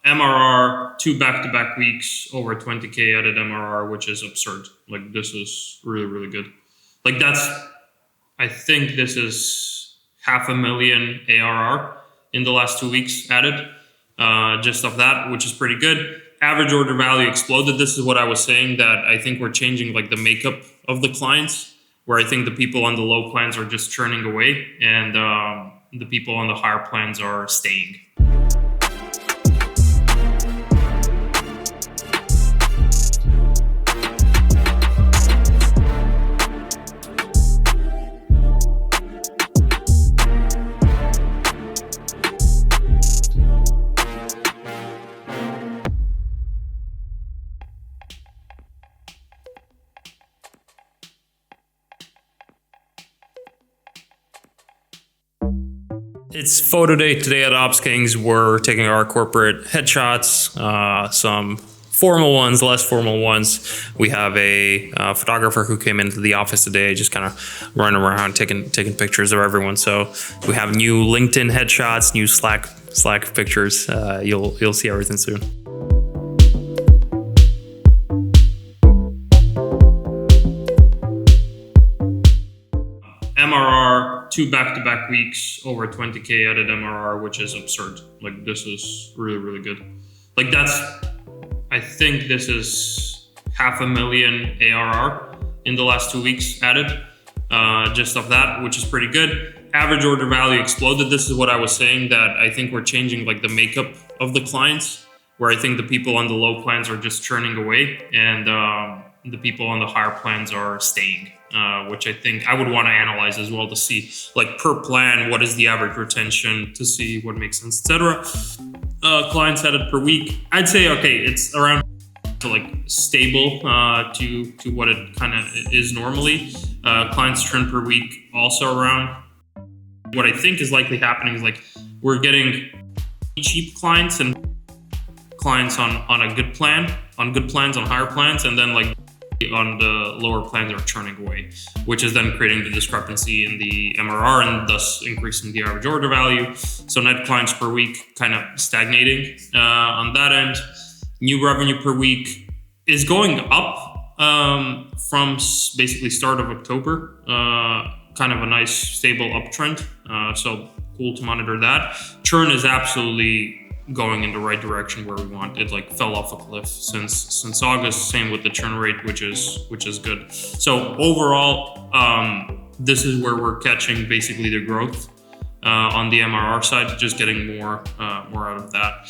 MRR, 2 back-to-back weeks, over 20K added MRR, which is absurd. Like, this is really, really good. Like, I think this is 500,000 ARR in the last 2 weeks added, just of that, which is pretty good. Average order value exploded. This is what I was saying, that I think we're changing like the makeup of the clients, where I think the people on the low plans are just churning away, and the people on the higher plans are staying. It's photo day today at OpsKings. We're taking our corporate headshots, some formal ones, less formal ones. We have a photographer who came into the office today, just kind of running around taking pictures of everyone. So we have new LinkedIn headshots, new Slack pictures. You'll see everything soon. MRR, 2 back-to-back weeks, over 20K added MRR, which is absurd. Like, this is really, really good. Like, I think this is 500,000 ARR in the last 2 weeks added, just of that, which is pretty good. Average order value exploded. This is what I was saying, that I think we're changing like the makeup of the clients, where I think the people on the low plans are just churning away, and the people on the higher plans are staying. Which I think I would want to analyze as well, to see like per plan, what is the average retention, to see what makes sense, etc. Clients added per week, I'd say, okay, it's around to like stable to what it kind of is normally. Clients churn per week also around. What I think is likely happening is like we're getting cheap clients and clients on a good plan, on good plans, on higher plans, and then like on the lower plans are churning away, which is then creating the discrepancy in the MRR and thus increasing the average order value. So net clients per week kind of stagnating on that end. New revenue per week is going up from basically start of October. Kind of a nice stable uptrend. So cool to monitor that. Churn is absolutely going in the right direction where we want. It like fell off a cliff since August. Same with the churn rate, which is good. So overall, this is where we're catching basically the growth on the MRR side, just getting more out of that.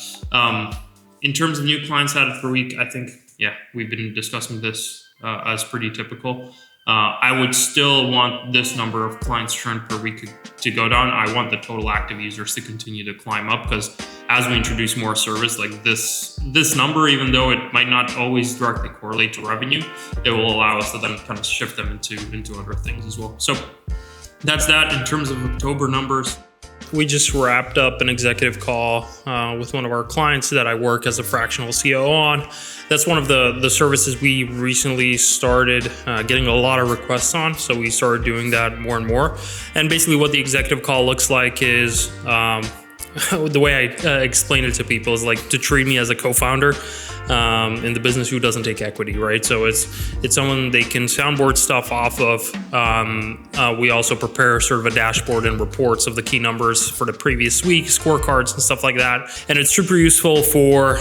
In terms of new clients added per week, I think, yeah, we've been discussing this as pretty typical. I would still want this number of clients churn per week to go down. I want the total active users to continue to climb up, because as we introduce more service, like this number, even though it might not always directly correlate to revenue, it will allow us to then kind of shift them into other things as well. So that's that in terms of October numbers. We just wrapped up an executive call with one of our clients that I work as a fractional COO on. That's one of the services we recently started getting a lot of requests on. So we started doing that more and more. And basically what the executive call looks like is, the way I explain it to people is like to treat me as a co-founder in the business who doesn't take equity, right? So it's someone they can soundboard stuff off of. We also prepare sort of a dashboard and reports of the key numbers for the previous week, scorecards and stuff like that. And it's super useful for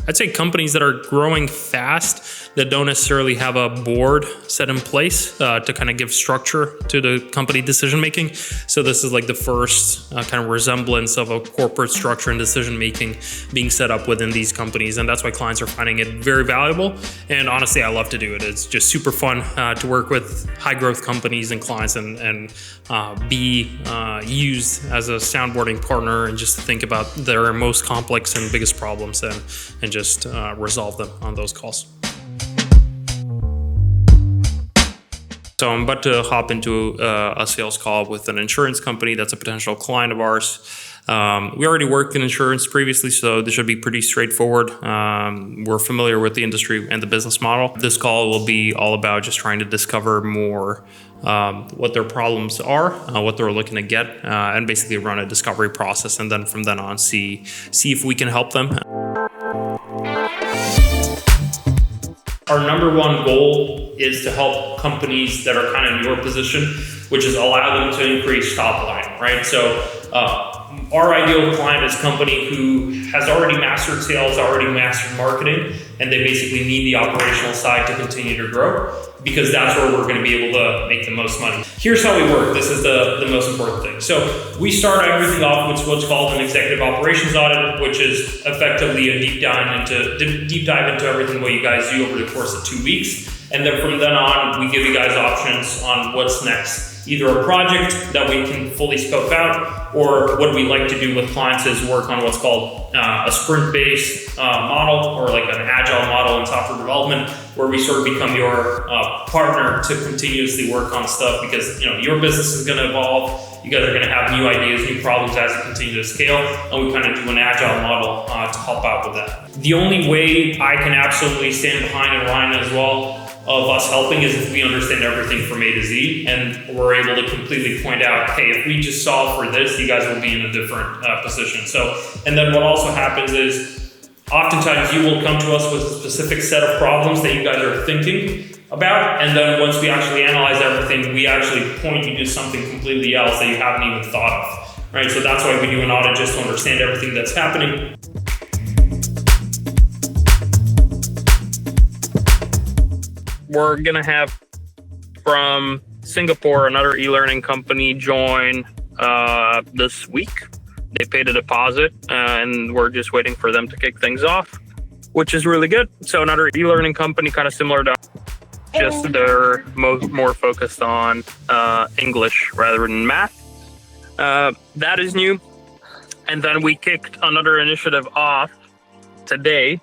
I'd say companies that are growing fast that don't necessarily have a board set in place to kind of give structure to the company decision making. So this is like the first kind of resemblance of a corporate structure and decision making being set up within these companies, and that's why clients are finding it very valuable. And honestly, I love to do it. It's just super fun to work with high growth companies and clients and be used as a soundboarding partner, and just to think about their most complex and biggest problems and just resolve them on those calls. So I'm about to hop into a sales call with an insurance company that's a potential client of ours. We already worked in insurance previously, so this should be pretty straightforward. We're familiar with the industry and the business model. This call will be all about just trying to discover more what their problems are, what they're looking to get, and basically run a discovery process. And then from then on, see if we can help them. Our number one goal is to help companies that are kind of in your position, which is allow them to increase top line, right? So our ideal client is a company who has already mastered sales, already mastered marketing, and they basically need the operational side to continue to grow, because that's where we're going to be able to make the most money. Here's how we work. This is the most important thing. So we start everything off with what's called an executive operations audit, which is effectively a deep dive into everything what you guys do over the course of 2 weeks. And then from then on, we give you guys options on what's next. Either a project that we can fully scope out, or what we like to do with clients is work on what's called a sprint-based model, or like an agile model in software development, where we sort of become your partner to continuously work on stuff, because your business is going to evolve. You guys are going to have new ideas, new problems as you continue to scale, and we kind of do an agile model to help out with that. The only way I can absolutely stand behind and Ryan as well of us helping is if we understand everything from A to Z, and we're able to completely point out, hey, if we just solve for this, you guys will be in a different position. So, and then what also happens is oftentimes you will come to us with a specific set of problems that you guys are thinking about, and then once we actually analyze everything, we actually point you to something completely else that you haven't even thought of, right? So that's why we do an audit, just to understand everything that's happening. We're going to have from Singapore another e-learning company join this week. They paid a deposit, and we're just waiting for them to kick things off, which is really good. So another e-learning company, kind of similar to just they're more focused on English rather than math. That is new. And then we kicked another initiative off today.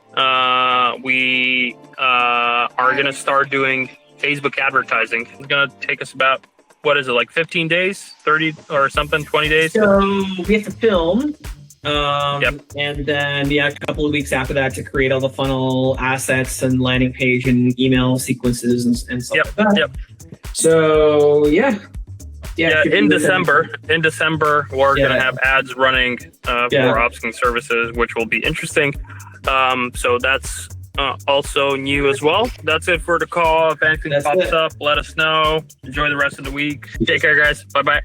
We are going to start doing Facebook advertising. It's going to take us about, 15 days, 30 or something, 20 days? So we have to film. And then, a couple of weeks after that to create all the funnel assets and landing page and email sequences and stuff like that. Yep. So, in December, we're going to have ads running for OpsKings services, which will be interesting. So that's also new as well. That's it for the call. If anything pops up, let us know. Enjoy the rest of the week. Take care, guys. Bye-bye.